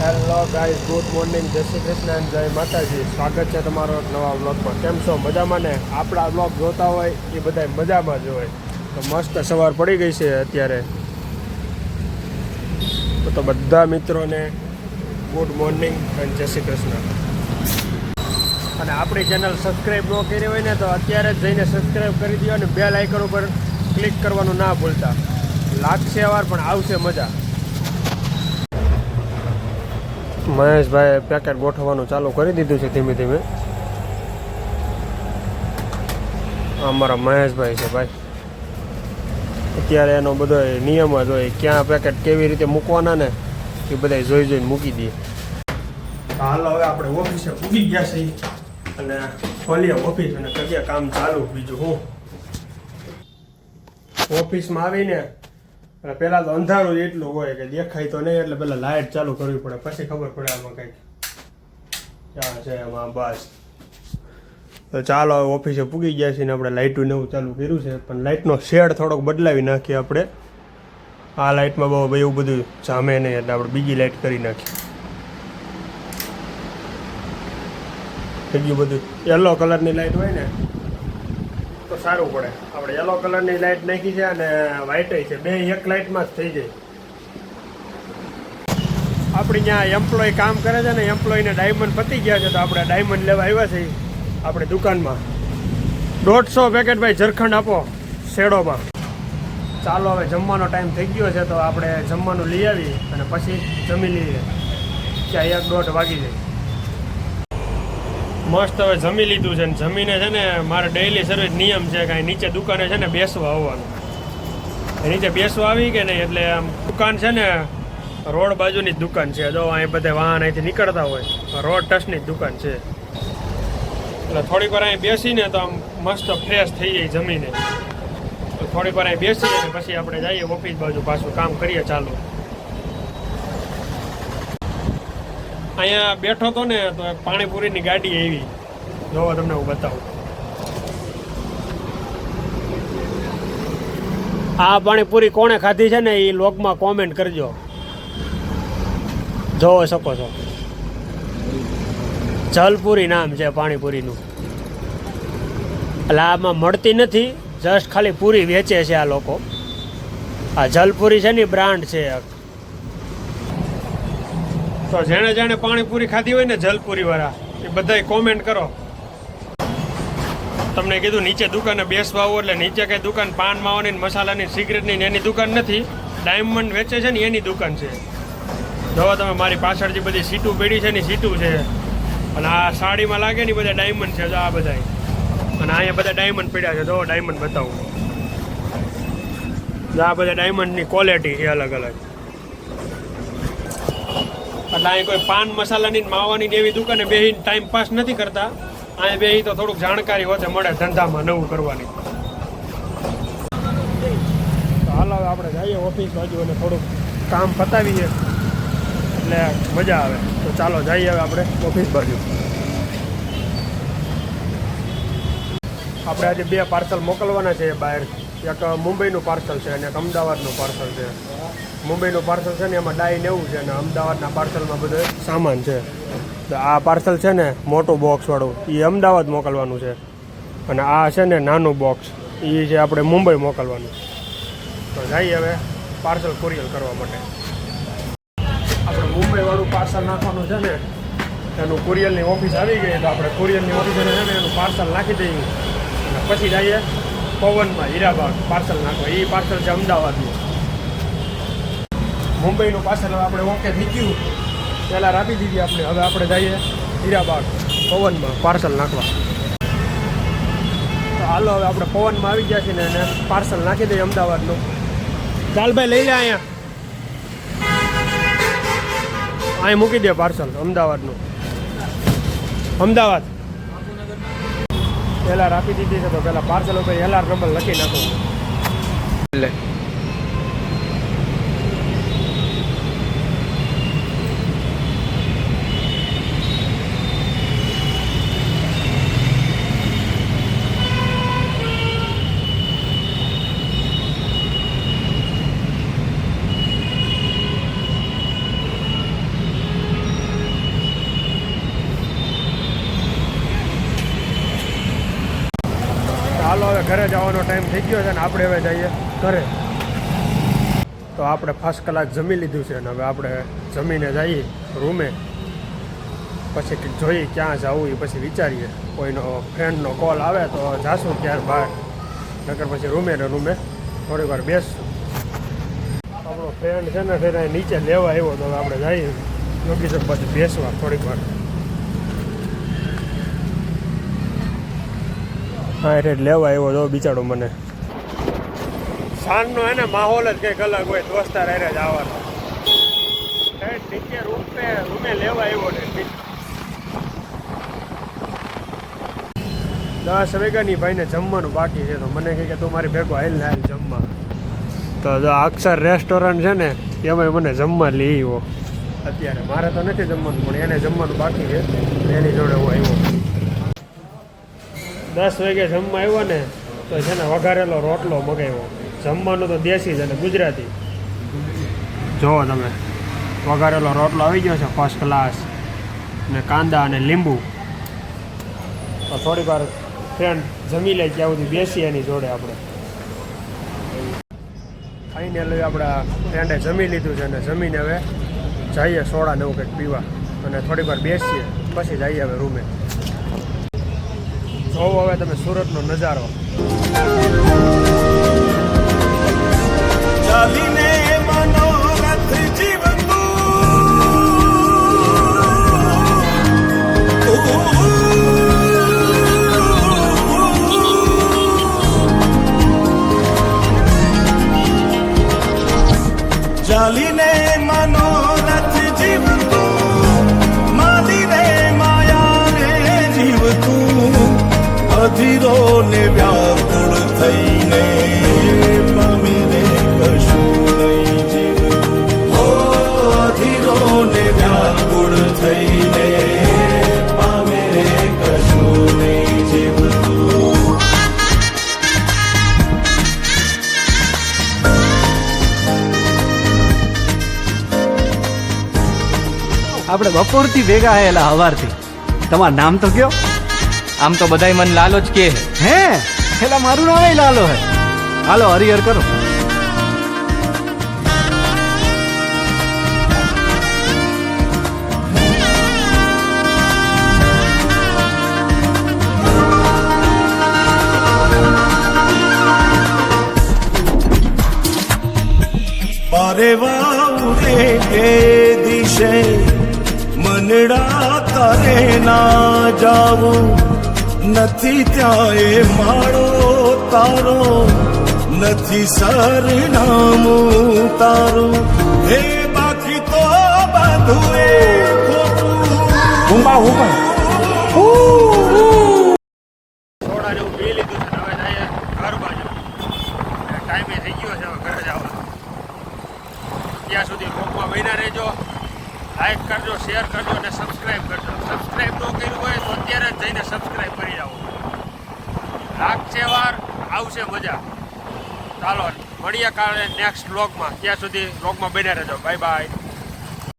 Hello guys, good morning, જય શ્રી કૃષ્ણ અને જય માતાજી. સ્વાગત છે તમારો નવા વ્લોગમાં. કેમ છો? મજામાં ને? આપણા વ્લોગ જોતા હોય એ બધા મજામાં જ હોય. તો મસ્ત સવાર પડી ગઈ છે અત્યારે. તો બધા મિત્રોને ગુડ મોર્નિંગ અને જય શ્રી કૃષ્ણ. અને આપણી ચેનલ સબસ્ક્રાઈબ ન કરી હોય ને તો અત્યારે જ જઈને સબસ્ક્રાઈબ કરી દો અને બેલ આઇકન ઉપર ક્લિક કરવાનું ના ભૂલતા. લાગશે વાર પણ આવશે મજા. મહેશભાઈ પેકેટ ગોઠવવાનું ચાલુ કરી દીધું છે ધીમે ધીમે. અમારા મહેશભાઈ છે ભાઈ. અત્યારે એનો બધો નિયમ જ હોય, ક્યાં પેકેટ કેવી રીતે મૂકવાના ને એ બધા જોઈને મૂકી દઈએ. હાલ હવે આપણે ઓફિસે પૂગી ગયા છીએ અને ખોલીએ ઓફિસ અને કરીએ કામ ચાલુ. બીજું હું ઓફિસમાં આવીને પહેલાં તો અંધારું જ એટલું હોય કે દેખાય તો નહીં, એટલે પહેલાં લાઇટ ચાલુ કરવી પડે, પછી ખબર પડે આમાં કંઈક ક્યાં છે એમાં. બસ તો ચાલો હવે ઓફિસે પૂગી ગયા છીએ ને આપણે લાઇટું નવું ચાલુ કર્યું છે, પણ લાઇટનો શેડ થોડોક બદલાવી નાખીએ આપણે. આ લાઇટમાં બહુ એવું બધું જામે નહીં, એટલે આપણે બીજી લાઇટ કરી નાખીએ. થઈ ગયું બધું. યલો કલરની લાઇટ હોય ને તો સારું પડે. આપણે યલો કલરની લાઇટ નાખી છે અને વ્હાઇટ છે, બે એક લાઇટમાં જ થઈ જાય. આપણી ત્યાં એમ્પ્લોય કામ કરે છે ને, એમ્પ્લોયને ડાયમંડ પતી ગયા છે, તો આપણે ડાયમંડ લેવા આવ્યા છીએ આપણી દુકાનમાં. 150 પેકેટ ભાઈ ઝરખંડ આપો શેડોમાં. ચાલો હવે જમવાનો ટાઈમ થઈ ગયો છે, તો આપણે જમવાનું લઈ આવી અને પછી જમી લઈએ. ત્યાં 1-1:30 વાગી જાય. મસ્ત હવે જમી લીધું છે ને જમીને છે ને મારે ડેઈલી સર્વિસ નિયમ છે કે નીચે દુકાને છે ને બેસવા આવવાનું. નીચે બેસવા આવી કે નહીં, એટલે આમ દુકાન છે ને રોડ બાજુની જ દુકાન છે. જો અહીં બધા વાહન અહીંથી નીકળતા હોય, રોડ ટચની જ દુકાન છે. એટલે થોડીક વાર અહીં બેસીને તો આમ મસ્ત ફ્રેશ થઈ જાય જમીને. તો થોડીક વાર અહીં બેસીએ ને પછી આપણે જઈએ ઓફિસ બાજુ, પાછું કામ કરીએ ચાલુ. અહીંયા બેઠો હતો ને તો પાણીપુરીની ગાડી આવી, જોવો તમને હું બતાવું. આ પાણીપુરી કોણે ખાધી છે ને એ લોગમાં કોમેન્ટ કરજો. જોવો શકો છો, જલપુરી નામ છે પાણીપુરીનું. એટલે આમાં મળતી નથી, જસ્ટ ખાલી પૂરી વેચે છે આ લોકો. આ જલપુરી છે ને બ્રાન્ડ છે. તો જેણે જેણે પાણીપુરી ખાધી હોય ને જલપુરી વાળા, એ બધાય કોમેન્ટ કરો. તમને કીધું નીચે દુકાને બેસવા આવો, એટલે નીચે કઈ દુકાન પાન માવાની મસાલાની સિગરેટની એની દુકાન નથી, ડાયમંડ વેચે છે ને એની દુકાન છે. જોવા તમે મારી પાછળ જે બધી સીટું પડી છે ને સીટું છે, અને આ સાડીમાં લાગે ને બધા ડાયમંડ છે. આ બધા અને અહીંયા બધા ડાયમંડ પડ્યા છે. જો ડાયમંડ બતાવું, આ બધા ડાયમંડની ક્વોલિટી છે અલગ અલગ. એટલે અહીં કોઈ પાન મસાલાની માવાની એવી દુકાને બેસીને ટાઈમ પાસ નથી કરતા. અહીં બેસી તો થોડુંક જાણકારી વધે મળે ધંધામાં નવું કરવાની. તો હાલો હવે આપણે જઈએ ઓફિસ બાજુ અને થોડુંક કામ પતાવીએ એટલે મજા આવે. તો ચાલો જઈએ હવે આપણે ઓફિસ બાજુ. આપણે આજે 2 પાર્સલ મોકલવાના છે બહાર. એક મુંબઈનું પાર્સલ છે અને એક અમદાવાદનું પાર્સલ છે. મુંબઈનું પાર્સલ છે ને એમાં ડાઈ નેવું છે, અને અમદાવાદના પાર્સલમાં બધો સામાન છે. તો આ પાર્સલ છે ને મોટું બોક્સવાળું, એ અમદાવાદ મોકલવાનું છે, અને આ છે ને નાનું બોક્સ, એ છે આપણે મુંબઈ મોકલવાનું. તો જઈએ હવે પાર્સલ કુરિયર કરવા માટે. આપણે મુંબઈવાળું પાર્સલ નાખવાનું છે ને, એનું કુરિયરની ઓફિસ આવી ગઈ, તો આપણે કુરિયરની ઓફિસે છે ને એનું પાર્સલ નાખી દઈએ અને પછી જઈએ પવનમાં હીરાબાગ પાર્સલ નાખવા. એ પાર્સલ છે અમદાવાદનું. મુંબઈનું પાર્સલ હવે આપણે ઓકે થઈ ગયું, પહેલાં આપી દીધી આપણે. હવે આપણે જઈએ હીરાબાગ પવનમાં પાર્સલ નાખવા. તો હાલો હવે આપણે પવનમાં આવી ગયા છીએ ને એને પાર્સલ નાખી દઈએ અમદાવાદનું. ચાલ ભાઈ લઈ લે, અહીંયા મૂકી દે પાર્સલ અમદાવાદનું. અમદાવાદ એલઆર આપી દીધી છે, તો પહેલાં પાર્સલ ઉપર એલઆર નંબર લખી નાખો. એટલે ઘરે જવાનો ટાઈમ થઈ ગયો છે ને આપણે હવે જઈએ ઘરે. તો આપણે ફર્સ્ટ કલાક જમી લીધું છે અને હવે આપણે જમીને જઈએ રૂમે. પછી કંઈક જોઈએ ક્યાં જવું એ પછી વિચારીએ. કોઈનો ફ્રેન્ડનો કોલ આવે તો જાશું ત્યાર બહાર, નકર પછી રૂમે થોડીક વાર બેસશું. આપણો ફ્રેન્ડ છે ને તેને નીચે લેવા આવ્યો તો આપણે જઈએ લોકેશન પછી બેસવા થોડીક વાર. હા એટલે લેવા આવ્યો તો બિચારો મને. સાંજનો એને માહોલ જ કંઈક અલગ હોય, દોસ્તાર હારે જ આવવાનો. નીચે રૂમે લેવા આવ્યો ને 10 વાગ્યાની ભાઈને જમવાનું બાકી છે તો મને કહે કે તું મારી ભેગો હાલ ને હાલ જમવા. તો જો અક્ષર રેસ્ટોરન્ટ છે ને એમાં મને જમવા લઈ આવ્યો. અત્યારે મારે તો નથી જમવાનું પણ એને જમવાનું બાકી છે, એની જોડે હું આવ્યો. 10 વાગે જમવા આવ્યો ને તો છે ને વઘારેલો રોટલો મગાવ્યો. જમવાનું તો દેશી જ અને ગુજરાતી. જુઓ તમે, વઘારેલો રોટલો આવી ગયો છે ફર્સ્ટ ક્લાસ, ને કાંદા અને લીંબુ. તો થોડીક વાર ફ્રેન્ડ જમી લે ત્યાં સુધી બેસી એની જોડે આપણે. ફાઇનલી આપણા ફ્રેન્ડે જમી લીધું છે અને જમીને હવે જઈએ સોડા ને એવું કંઈક પીવા અને થોડીક વાર બેસીએ પછી જઈએ હવે રૂમે. જોવો હવે તમે સુરતનો નજારો. ચાલીને મનોરથ જીવતું ચાલીને મનોરથ જીવતું માલીને માયાને જીવતું અધીરો ને વ્યાકુળ થઈને પામીને કશું નહીં જીવતું. હો અધીરો ને વ્યાકુળ થઈને પામીને કશું નહીં જીવતું. આપણે બપોરથી ભેગા આયેલા હવારથી. તમારું નામ તો કયો? આમ તો બધાય મન લાલો જ કે હે પેલા મારું નામ લાલો હે. હાલો હરિહર કરો. પારે વાઉરે કે દિશે મનડા તારે ના જાવું નથી ત્યાં એ માળો તારો નથી સરનામું તારું હે બાકી તો બધું એ ખોટું. સોડા ને એવું પી લીધું છે હવે જઈએ ઘર બાજુ. ટાઈમે થઈ ગયો છે હવે ઘરે જવા. ત્યાં સુધી બ્લોગમાં બન્યા રહેજો. લાઈક કરજો, શેર કરજો અને સબસ્ક્રાઈબ કરજો. સબસ્ક્રાઈબ ન કર્યું હોય તો અત્યારે જ જઈને સબસ્ક્રાઈબ કરી જાઓ. લાગશે વાર, આવશે મજા. ચાલો મળીએ કાલે નેક્સ્ટ બ્લોગમાં. ત્યાં સુધી બ્લોગમાં બન્યા રહેજો. Bye bye.